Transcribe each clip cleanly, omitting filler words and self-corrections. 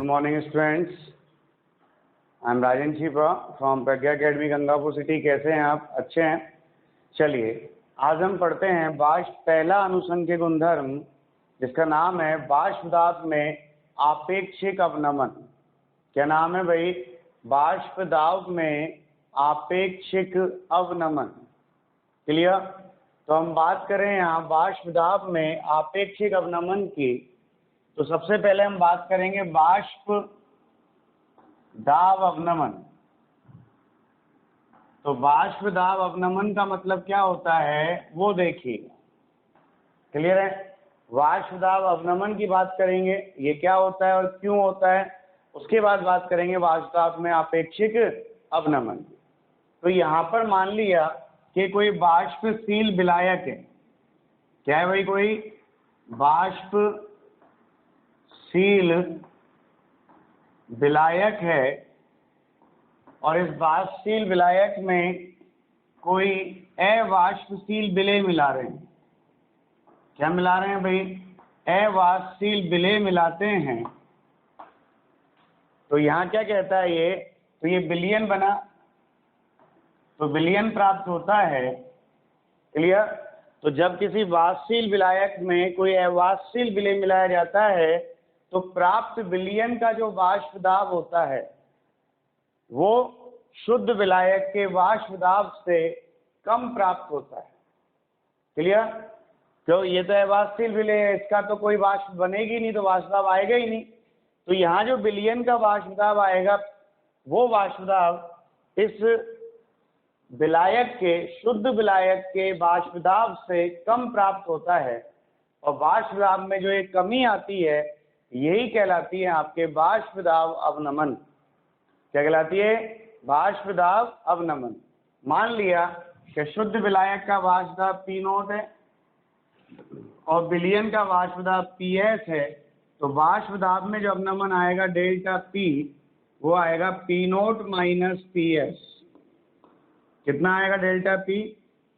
Good morning, students. I am Rajan Chipa from Pragya academy Gangapur city. कैसे हैं आप? अच्छे हैं। चलिए आज हम पढ़ते हैं वाष्प पहला अनुषंग गुणधर्म, जिसका नाम है वाष्प दाब में आपेक्षिक अवनमन। क्या नाम है भाई? वाष्प दाब में आपेक्षिक अवनमन। क्लियर? तो हम बात करें यहाँ वाष्प दाब में आपेक्षिक अवनमन की, तो सबसे पहले हम बात करेंगे वाष्प दाब अवनमन। तो वाष्प दाब अवनमन का मतलब क्या होता है वो देखिए। क्लियर है? वाष्प दाब अवनमन की बात करेंगे, ये क्या होता है और क्यों होता है। उसके बाद बात करेंगे वाष्प दाब में आपेक्षिक अवनमन। तो यहाँ पर मान लिया कि कोई वाष्पशील विलायक है। क्या है भाई? कोई वाष्पशील विलायक है और इस वाष्पशील विलायक में कोई अवाष्पशील विलेय मिला रहे हैं। क्या मिला रहे हैं भाई? अवाष्पशील विलेय मिलाते हैं। तो यहाँ क्या कहता है ये? तो ये विलयन बना, तो विलयन प्राप्त होता है। क्लियर? तो जब किसी वाष्पशील विलायक में कोई अवाष्पशील विलेय मिलाया जाता है तो प्राप्त विलयन का जो वाष्प दाब होता है वो शुद्ध विलायक के वाष्प दाब से कम प्राप्त होता है। क्लियर? तो ये तो अवाष्पशील विलेय है, इसका तो कोई वाष्प बनेगी नहीं, तो वाष्प दाब आएगा ही नहीं। तो यहाँ जो विलयन का वाष्प दाब आएगा वो वाष्प दाब इस विलायक के, शुद्ध विलायक के वाष्प दाब से कम प्राप्त होता है। और वाष्प दाब में जो एक कमी आती है यही कहलाती है आपके वाष्प दाब अवनमन। क्या कहलाती है? वाष्प दाब अवनमन। मान लिया कि शुद्ध विलायक का वाष्प दाब P0 है और विलयन का वाष्प दाब PS है, तो वाष्प दाब में जो अवनमन आएगा डेल्टा P, वो आएगा P0 माइनस PS। कितना आएगा delta P?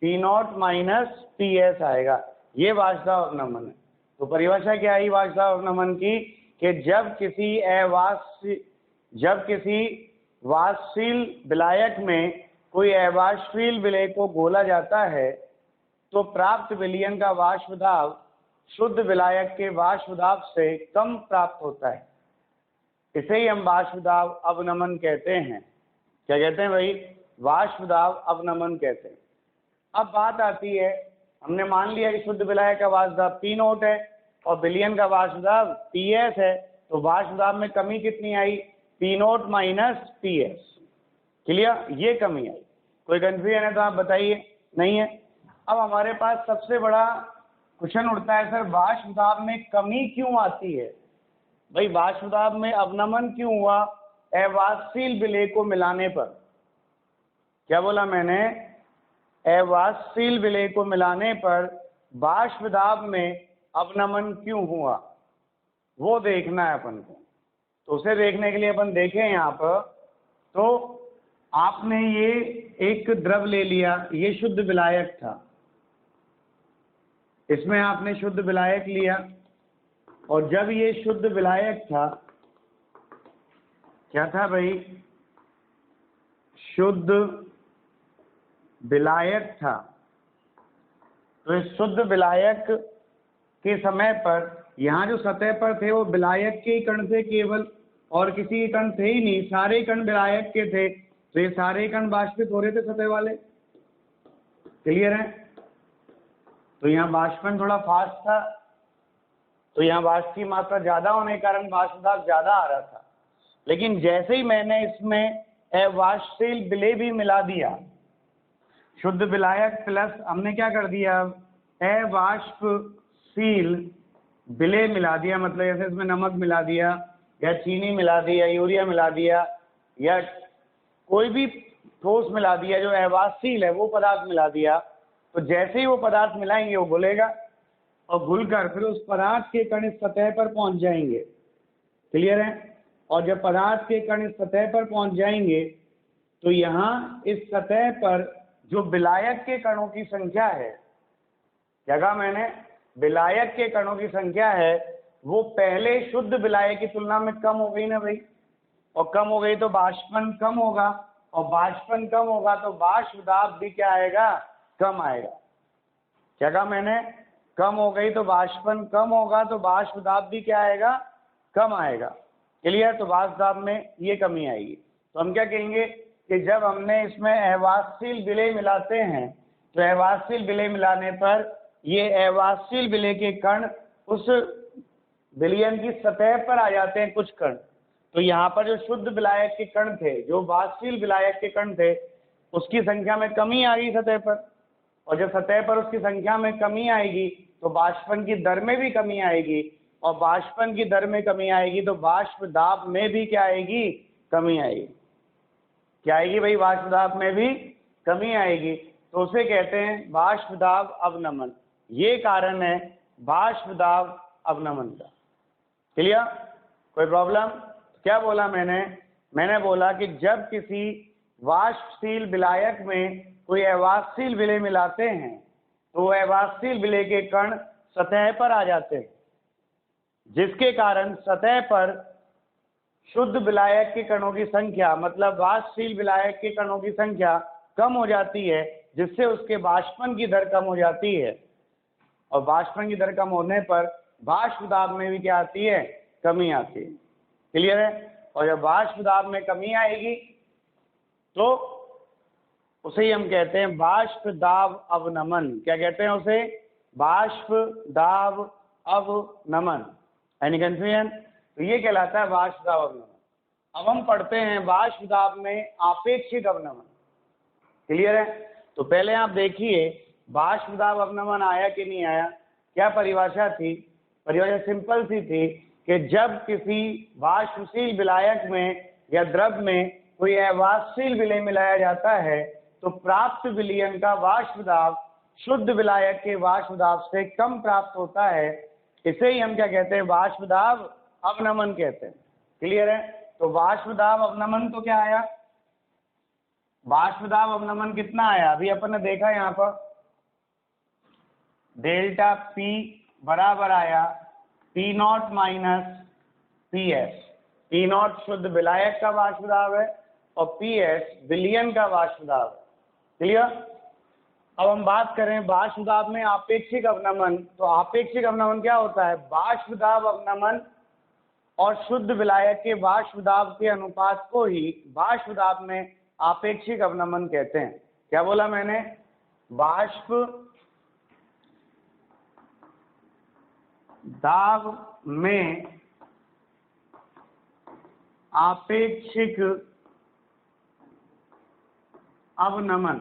P0 minus PS आएगा। ये वाष्प दाब अवनमन है। तो परिभाषा क्या आई वाष्प दाब अवनमन की? कि जब किसी वाष्पशील विलायक में कोई अवाष्पशील विलेय को घोला जाता है तो प्राप्त विलयन का वाष्प दाब शुद्ध विलायक के वाष्प दाब से कम प्राप्त होता है। इसे ही हम वाष्प दाब अवनमन कहते हैं। क्या कहते हैं भाई? वाष्प दाब अवनमन कहते हैं। अब बात आती है, हमने मान लिया कि शुद्ध विलायक का वाष्प दाब P0 है और विलयन का वाष्प दाब PS है, तो वाष्प दाब में कमी कितनी आई? P0 minus PS। क्लियर? ये कमी आई। कोई कंफ्यूजन है तो आप बताइए। नहीं है? अब हमारे पास सबसे बड़ा क्वेश्चन उठता है, सर वाष्प दाब में कमी क्यों आती है? भाई वाष्प दाब में अवनमन क्यों हुआ? अवाष्पशील विलेय को मिलाने पर। क्या बोला मैंने? अवाष्पशील विलेय को मिलाने पर वाष्प दाब में अवनमन क्यों हुआ वो देखना है अपन को। तो उसे देखने के लिए अपन देखें यहाँ पर, तो आपने ये एक द्रव ले लिया, ये शुद्ध विलायक था, इसमें आपने शुद्ध विलायक लिया और जब ये शुद्ध विलायक था, क्या था भाई? शुद्ध विलायक था। तो इस शुद्ध विलायक के समय पर यहाँ जो सतह पर थे वो विलायक के ही कण थे केवल, और किसी के कण थे ही नहीं, सारे कण विलायक के थे। तो ये सारे कण वाष्पित हो रहे थे सतह वाले। क्लियर है? तो यहाँ वाष्पन थोड़ा फास्ट था, तो यहाँ वाष्प की मात्रा ज्यादा होने के कारण वाष्प दाब ज्यादा आ रहा था। लेकिन जैसे ही मैंने इसमें अवाष्पशील विलेय भी मिला दिया, शुद्ध विलायक प्लस हमने क्या कर दिया? अवाष्पशील विलेय मिला दिया। मतलब जैसे इसमें नमक मिला दिया या चीनी मिला दी या यूरिया मिला दिया या कोई भी ठोस मिला दिया जो अवाष्पशील है वो पदार्थ मिला दिया, तो जैसे ही वो पदार्थ मिलाएंगे वो घुलेगा और घुलकर फिर उस पदार्थ के कण इस सतह पर पहुंच जाएंगे। क्लियर है? और जब पदार्थ के कण इस सतह पर पहुंच जाएंगे तो यहाँ इस सतह पर जो विलायक के कणों की संख्या है, क्या कहा मैंने? विलायक के कणों की संख्या है वो पहले शुद्ध विलायक की तुलना में कम हो गई ना भाई, और कम हो गई तो बाष्पन कम होगा, और बाष्पन कम होगा तो वाष्प दाब भी क्या आएगा, कम आएगा। क्या कहा मैंने, कम हो गई तो बाष्पन कम होगा तो वाष्प दाब भी क्या आएगा, कम आएगा। क्लियर, तो वाष्प दाब में ये कमी आएगी। तो हम क्या कहेंगे कि जब हमने इसमें अवाष्पशील विलेय मिलाते हैं तो अवाष्पशील विलेय मिलाने पर ये अवाष्पशील विलेय के कण उस विलयन की सतह पर आ जाते हैं कुछ कण। तो यहाँ पर जो शुद्ध विलायक के कण थे, जो वाष्पशील विलायक के कण थे, उसकी संख्या में कमी आ गई सतह पर, और जब सतह पर उसकी संख्या में कमी आएगी तो वाष्पन की दर में भी कमी आएगी, और वाष्पन की दर में कमी आएगी तो वाष्प दाब में भी क्या आएगी, कमी आएगी। क्या आएगी भाई, वाष्प दाब में भी कमी आएगी। तो उसे कहते हैं वाष्प दाब अवनमन। ये कारण है वाष्प दाब अवनमन का। क्लियर, कोई प्रॉब्लम? क्या बोला मैंने बोला कि जब किसी वाष्पशील विलायक में कोई अवाष्पशील विलेय मिलाते हैं तो अवाष्पशील विलेय के कण सतह पर आ जाते हैं, जिसके कारण सतह पर शुद्ध विलायक के कणों की संख्या, मतलब वाष्पशील विलायक के कणों की संख्या कम हो जाती है, जिससे उसके वाष्पन की दर कम हो जाती है, और वाष्पन की दर कम होने पर वाष्प दाब में भी क्या आती है, कमी आती है। क्लियर है? और जब वाष्प दाब में कमी आएगी तो उसे ही हम कहते हैं वाष्प दाब अवनमन। क्या कहते हैं उसे? वाष्प दाब अवनमन। Any confusion? तो ये कहलाता है वाष्प दाब अवनमन। अब हम पढ़ते हैं वाष्प दाब में आपेक्षिक अवनमन। क्लियर है? तो पहले आप देखिए वाष्प दाब अवनमन आया कि नहीं आया। क्या परिभाषा थी? परिभाषा सिंपल सी थी कि जब किसी वाष्पशील विलायक में या द्रव में कोई अवाष्पशील विलेय मिलाया जाता है तो प्राप्त विलयन का वाष्प दाब शुद्ध विलायक के वाष्प दाब से कम प्राप्त होता है। इसे ही हम क्या कहते हैं, वाष्प दाब अवनमन कहते हैं। क्लियर है? तो वाष्प दाब अवनमन तो क्या आया, वाष्प दाब अवनमन कितना आया, अभी अपन ने देखा यहाँ पर डेल्टा P बराबर आया P not minus PS। P not शुद्ध विलायक का वाष्प दाब है और PS विलयन का वाष्प दाब है। क्लियर? अब हम बात करें वाष्प दाब में आपेक्षिक अवनमन। तो आपेक्षिक अवनमन क्या होता है, वाष्प दाब अवनमन और शुद्ध विलायक के वाष्प दाब के अनुपात को ही वाष्प दाब में आपेक्षिक अवनमन कहते हैं। क्या बोला मैंने? वाष्प दाब में आपेक्षिक अवनमन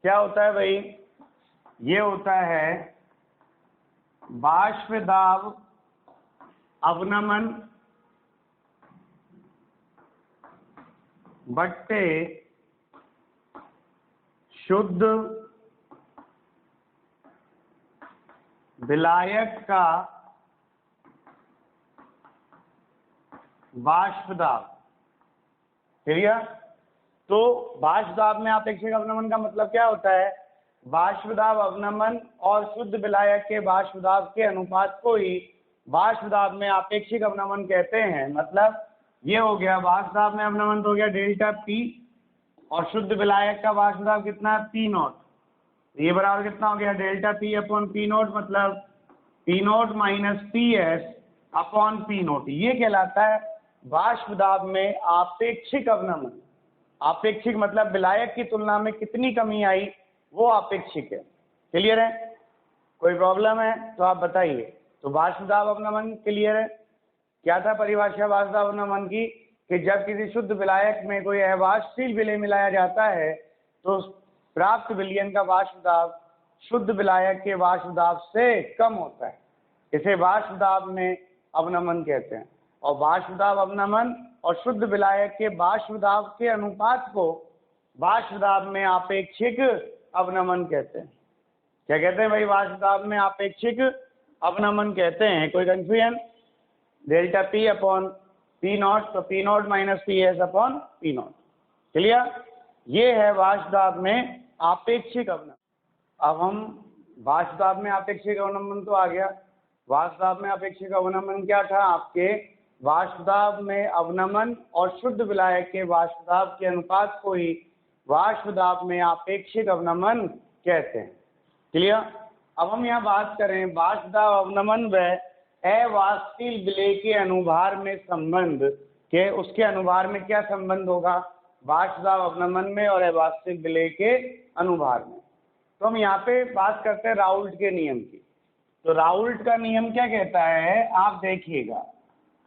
क्या होता है भाई? ये होता है वाष्प दाब अवनमन बट्टे शुद्ध विलायक का वाष्प दाब। क्लियर? तो वाष्प दाब में आपेक्षिक अवनमन का मतलब क्या होता है, वाष्प दाब अवनमन और शुद्ध विलायक के वाष्प दाब के अनुपात को ही वाष्प दाब में आपेक्षिक अवनमन कहते हैं। मतलब ये हो गया वाष्प दाब में अवनमन तो हो गया डेल्टा P, और शुद्ध विलायक का वाष्प दाब कितना है, P नॉट। ये बराबर कितना हो गया, delta P upon P not, मतलब P not minus PS upon P not. ये कहलाता है वाष्प दाब में आपेक्षिक अवनमन। आपेक्षिक मतलब विलायक की तुलना में कितनी कमी आई, वो आपेक्षिक है। क्लियर है? कोई प्रॉब्लम है तो आप बताइए। तो वाष्प दाब अवनमन क्लियर है? क्या था परिभाषा वाष्प दाब अवनमन की, कि जब किसी शुद्ध विलायक में कोई अवाष्पशील विलेय मिलाया जाता है तो प्राप्त विलयन का वाष्प दाब शुद्ध विलायक के वाष्प दाब से कम होता है। इसे वाष्प दाब में अवनमन कहते हैं। और वाष्प दाब अवनमन और शुद्ध विलायक के वाष्प दाब के अनुपात को वाष्प दाब में आपेक्षिक अवनमन कहते हैं। क्या कहते हैं भाई? वाष्प दाब में आपेक्षिक अवनमन कहते हैं। कोई confusion? Delta P upon P not, तो P not minus PS upon P not. Clear? ये है वाष्प दाब में आपेक्षिक अवनमन। अब हम वाष्प दाब में आपेक्षिक अवनमन तो आ गया, वाष्प दाब में अपेक्षित अवनमन क्या था आपके? वाष्प दाब में अवनमन और शुद्ध विलायक के वाष्प दाब के अनुपात को ही वाष्प दाब में अपेक्षित अवनमन कहते हैं। क्लियर? अब हम यहाँ बात करें वाष्प दाब अवनमन व अवाष्पशील विलेय के अनुभार में संबंध के, उसके अनुभार में क्या संबंध होगा? वाष्प दाब अवनमन में और अवाष्पशील विलेय के अनुभार में। तो हम यहाँ पे बात करते हैं राउल्ट के नियम की। तो राउल्ट का नियम क्या कहता है, आप देखिएगा।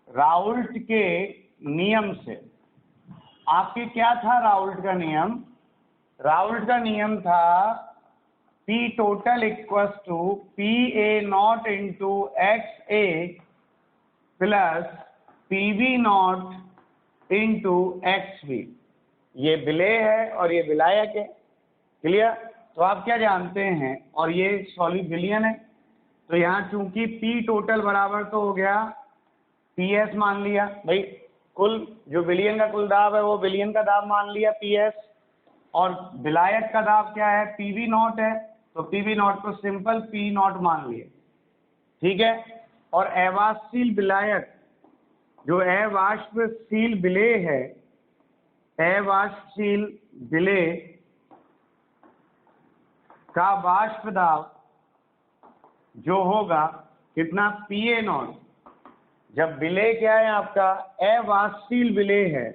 राउल्ट के नियम से आपके क्या था? राउल्ट का नियम, राउल्ट का नियम था P total equals to PA naught into XA plus PB naught into XB। ये विलेय है और ये विलायक है। क्लियर? तो आप क्या जानते हैं, और ये सॉलिड विलयन है, तो यहाँ चूंकि P टोटल बराबर तो हो गया PS मान लिया भाई, कुल जो विलयन का कुल दाब है वो विलयन का दाब मान लिया PS, और विलायक का दाब क्या है? PV नॉट है, तो PV नॉट को सिंपल P नॉट मान लिए। ठीक है? और अवाष्पशील विलायक, जो अवाष्पशील विलेय है, अवाष्पशील विलेय का वाष्प दाब जो होगा कितना? PA not. जब विलेय क्या है आपका? अवाष्पशील विलेय है।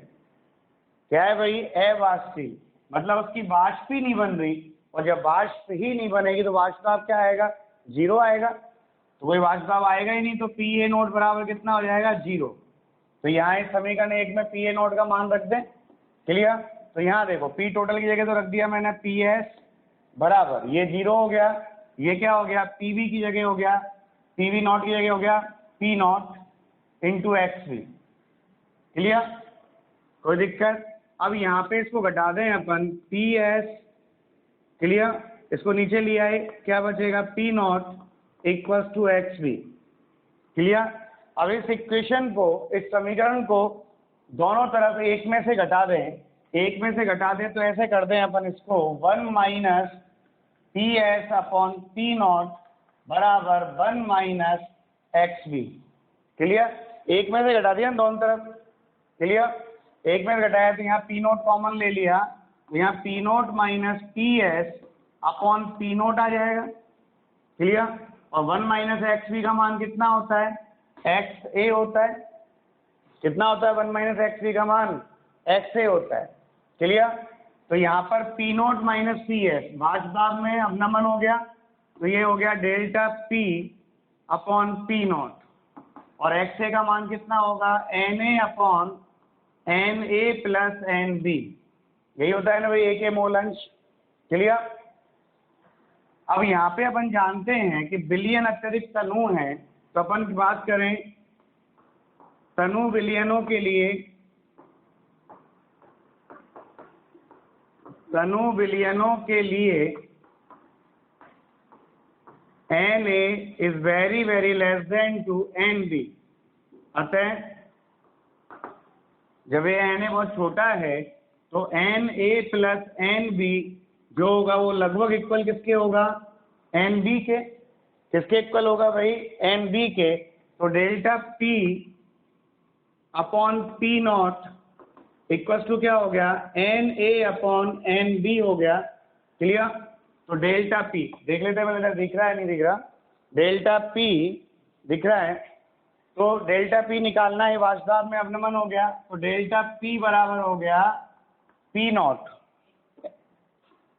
क्या है भाई? अवाष्पशील, मतलब उसकी वाष्प ही नहीं बन रही, और जब वाष्प ही नहीं बनेगी तो वाष्प दाब क्या आएगा? 0 आएगा। तो कोई वाष्प दाब आएगा ही नहीं, तो PA नोट बराबर कितना हो जाएगा? 0। तो यहाँ इस समीकरण 1 में PA नोट का मान रख दें। क्लियर? तो यहाँ देखो P टोटल की जगह तो रख दिया मैंने PS बराबर, ये 0 हो गया, ये क्या हो गया? PV की जगह हो गया, PV नॉट की जगह हो गया P not into XV। Clear? कोई दिक्कत? अब यहाँ पे इसको घटा दें अपन, PS। क्लियर? इसको नीचे ले आए, क्या बचेगा? P naught equals to XV। Clear? अब इस इक्वेशन को, इस समीकरण को दोनों तरफ एक में से घटा दें, एक में से घटा दें तो ऐसे कर दें अपन इसको, 1 minus PS upon P not बराबर 1 माइनस XV। क्लियर? एक में से घटा दिया दोनों तरफ। क्लियर? एक में घटाया तो यहाँ P नोट कॉमन ले लिया, तो यहाँ P naught minus PS upon P naught आ जाएगा। क्लियर? और 1 माइनस XV का मान कितना होता है? XA होता है। कितना होता है 1 माइनस XV का मान? XA होता है। क्लियर? तो यहाँ पर P नोट माइनस PS वाष्प दाब में अवनमन हो गया, तो ये हो गया delta P upon P note, और XA का मान कितना होगा? NA upon NA plus NB। यही होता है ना भाई, एक मोल अंश। क्लियर? अब यहाँ पे अपन जानते हैं कि विलयन अत्यधिक तनु है, तो अपन की बात करें तनु विलयनों के लिए, तनु विलयनों के लिए NA is very very less than to NB। अतः जब ये NA बहुत छोटा है तो NA प्लस NB जो होगा वो लगभग इक्वल किसके होगा? NB के। किसके इक्वल होगा भाई? NB के। तो delta P upon P naught equal to क्या हो गया? NA अपॉन NB हो गया। क्लियर? तो डेल्टा P देख लेते हैं, मतलब दिख रहा है नहीं दिख रहा? डेल्टा P दिख रहा है, तो डेल्टा P निकालना है, वाष्प दाब में अवनमन हो गया, तो डेल्टा P बराबर हो गया P not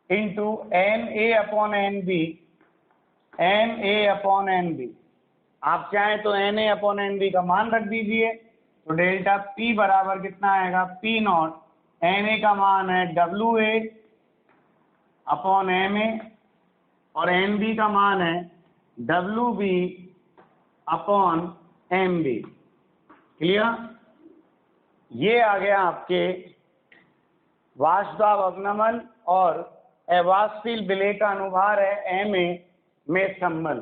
into NA upon NB, NA upon NB। आप चाहें तो NA अपॉन NB का मान रख दीजिए, तो डेल्टा P बराबर कितना आएगा? P नॉट, NA का मान है WA अपॉन MA, और NB का मान है WB अपॉन MB। क्लियर? ये आ गया आपके वाष्प दाब अवनमन और अवाष्पशील विलेय का अनुभार है MA में संबंध।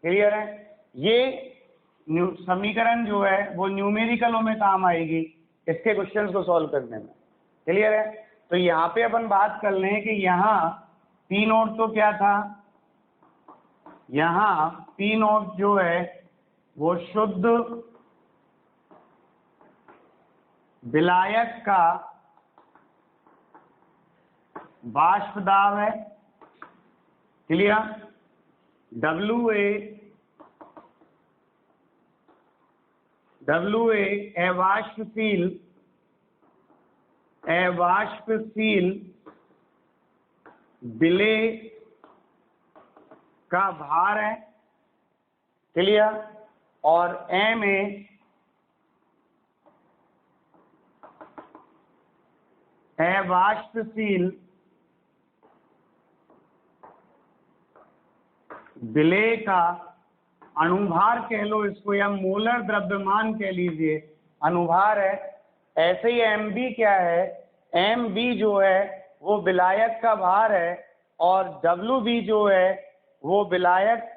क्लियर है? ये समीकरण जो है वो न्यूमेरिकलों में काम आएगी इसके क्वेश्चंस को सॉल्व करने में। क्लियर है? तो यहाँ पे अपन बात कर लें कि यहाँ P नोट तो क्या था? यहाँ P नोट जो है वो शुद्ध विलायक का वाष्प दाब है। क्लियर? WA अवाष्पशील विलेय का भार है। क्लियर? और MA अवाष्पशील विलेय का अनुभार कह लो इसको, या मोलर द्रव्यमान कह लीजिए, अनुभार है। ऐसे ही MB क्या है? MB जो है वो विलायक का भार है, और WB जो है वो विलायक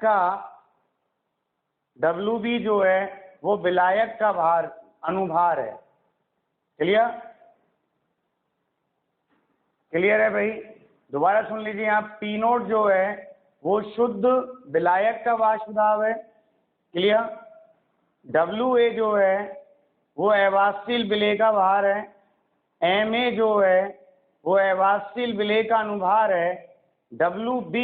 का भार, अनुभार है। क्लियर? क्लियर है भाई? दोबारा सुन लीजिए। यहाँ P0 जो है वो शुद्ध विलायक का वाष्प दाब है। क्लियर? WA जो है वो अवाष्पशील विलेय का भार है। MA जो है वो अवाष्पशील विलेय का अनुभार है। WB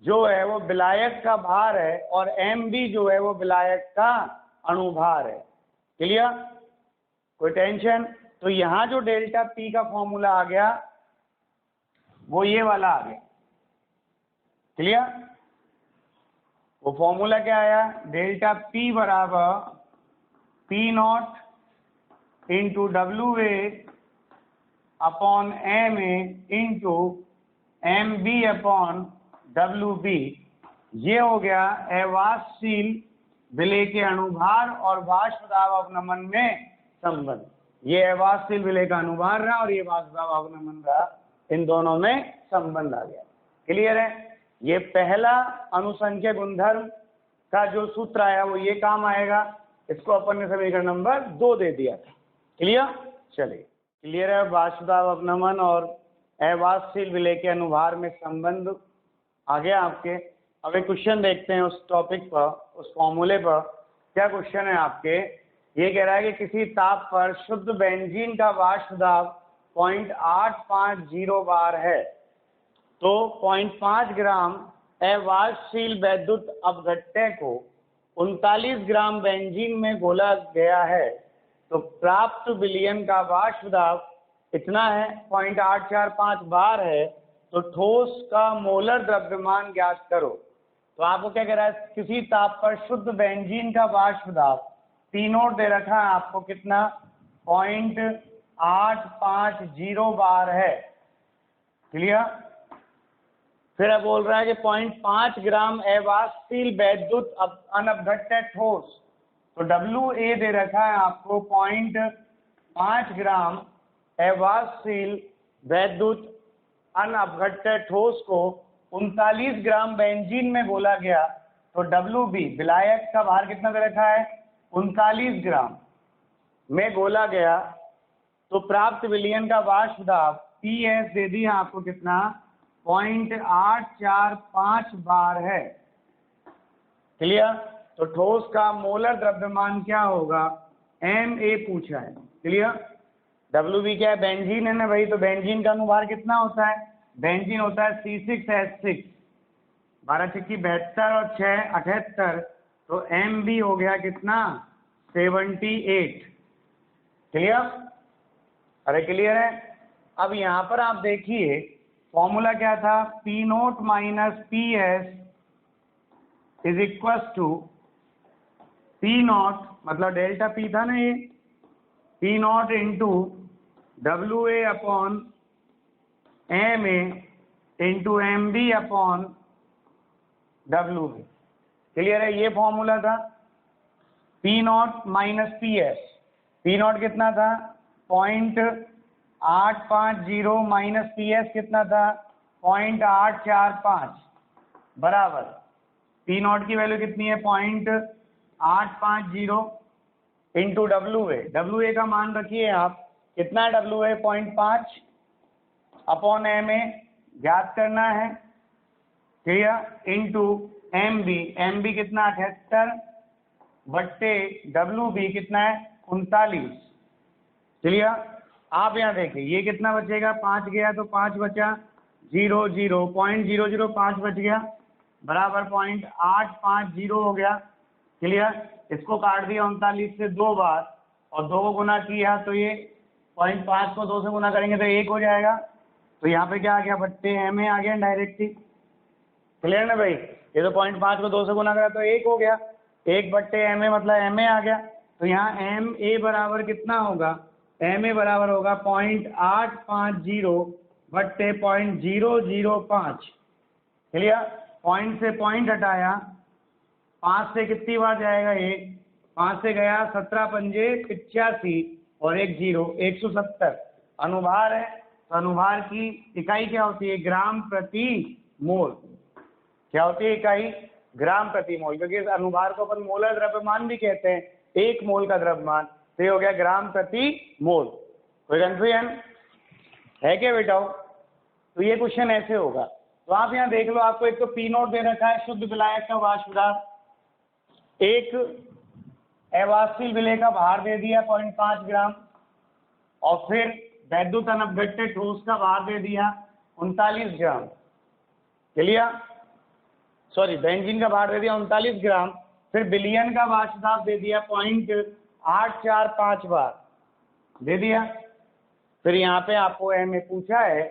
जो है वो विलायक का भार है, और MB जो है वो विलायक का अनुभार है। क्लियर? कोई टेंशन? तो यहाँ जो डेल्टा P का फॉर्मूला आ गया वो ये वाला आ गया। क्लियर? वो फॉर्मूला क्या आया? डेल्टा P बराबर P0 into WA upon MA into MB upon WB। ये हो गया अवाष्पशील विलेय के अनुभार और वाष्प दाब अवनमन में संबंध। ये अवाष्पशील विलेय का अनुभार रहा और ये वाष्प दाब अवनमन रहा, इन दोनों में संबंध आ गया। क्लियर है? ये पहला अनुसंख्यक गुणधर्म का जो सूत्र आया वो ये काम आएगा। इसको अपन ने समीकरण नंबर 2 दे दिया था। क्लियर? चलिए, क्लियर है? वाष्प दाब अवनमन और अवाष्पशील विलेय के अनुभार में संबंध आ गया आपके। अब एक क्वेश्चन देखते हैं उस टॉपिक पर, उस फॉर्मूले पर। क्या क्वेश्चन है आपके? ये कह रहा है कि किसी ताप पर शुद्ध बेंजीन का वाष्प दाब 0.850 बार है, तो 0.5 ग्राम अवाष्पशील वैद्युत अपघट्य को 39 ग्राम बेंजीन में घोला गया है, तो प्राप्त विलयन का वाष्प दाब इतना है, 0.845 बार है। तो ठोस का मोलर द्रव्यमान ज्ञात करो। तो आपको क्या कह रहा है? किसी ताप पर शुद्ध बेंजीन का वाष्प दाब P0 दे रखा है आपको, कितना? 0.850 बार है। क्लियर? फिर अब बोल रहा है कि 0.5 ग्राम अवाष्पशील वैद्युत अनअपघट्य ठोस, तो WA दे रखा है आपको 0.5 ग्राम अवाष्पशील वैद्युत अनअपघट्य ठोस को 39 ग्राम बेंजीन में घोला गया, तो WB विलायक का भार कितना दे रखा है? 39 ग्राम में घोला गया, तो प्राप्त विलयन का वाष्प दाब PS दे दिया आपको, कितना? 0.845 बार है। क्लियर? तो ठोस का मोलर द्रव्यमान क्या होगा? MA पूछा है। क्लियर? WB क्या है? बेंजीन है ना भाई, तो बेंजीन का अनुभार कितना होता है? बेंजीन होता है C6H6, 12 छिक्की 72 और 6 78, तो MB हो गया कितना? 78। क्लियर? अरे क्लियर है? अब यहाँ पर आप देखिए फॉर्मूला क्या था? P0 minus PS is equal to P0, मतलब डेल्टा P था ना ये, P0 into WA upon MA into MB upon WB। Clear है? ये फॉर्मूला था। P0 माइनस PS, P0 कितना था? 0.850 माइनस PS कितना था? 0.845 बराबर P0 की वैल्यू कितनी है? 0.850 इंटू WA का मान रखिए आप, कितना है WA? 0.5 अपॉन MA ज्ञात करना है। क्लियर? इंटू एम बी कितना 78 बट्टे WB कितना है 39। चलिए आप यहाँ देखिए ये कितना बचेगा, 5 गया तो 5 बचा, 0.005 बच गया बराबर 0.850 हो गया। क्लियर, इसको काट दिया 39 से 2 बार और 2 को गुना किया तो ये 0.5 को 2 से गुना करेंगे तो 1 हो जाएगा। तो यहाँ पे क्या आ गया, बट्टे एम ए आ गया डायरेक्ट ही। क्लियर ना भाई, ये तो 0.5 को 2 से गुना करा तो 1 हो गया, 1 बट्टे एम ए मतलब एम ए आ गया। तो यहाँ एम ए बराबर कितना होगा, एम ए बराबर होगा 0.850 बट्टे 0.005। क्लियर, पॉइंट से पॉइंट हटाया, 5 से कितनी बार जाएगा ये, 5 से गया 17 पंजे 85 और 1 0 170। अनुभार है तो अनुभार की इकाई क्या होती है, ग्राम प्रति मोल। क्या होती है इकाई, ग्राम प्रति मोल, क्योंकि इस अनुभार को अपन मोलर द्रव्यमान भी कहते हैं, 1 मोल का द्रव्यमान, तो ये हो गया ग्राम प्रति मोल। कोई कंफ्यूजन है क्या बेटा? तो ये क्वेश्चन ऐसे होगा। तो आप यहाँ देख लो, आपको एक तो पी नोट दे रखा है, शुद्ध विलायक का वाष्प पदार्थ, एक अवाष्पशील विलेय का भार दे दिया 0.5 ग्राम, और फिर वैद्युत अनअपघट्य ठोस का भार दे दिया 39 ग्राम। क्लियर, सॉरी बेंजीन का भार दे दिया 39 ग्राम, फिर विलयन का वाष्प दाब दे दिया 0.845 बार दे दिया। फिर यहाँ पे आपको एम ए पूछा है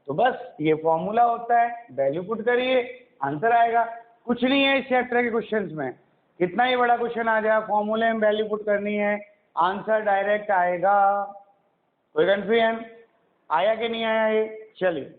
तो बस ये फॉर्मूला होता है, वैल्यू पुट करिए आंसर आएगा। कुछ नहीं है इस चैप्टर के क्वेश्चंस में, कितना ही बड़ा क्वेश्चन आ जाए फॉर्मूले में वैल्यू पुट करनी है, आंसर डायरेक्ट आएगा। कोई कंफ्यूजन आया कि नहीं आया ये? चलिए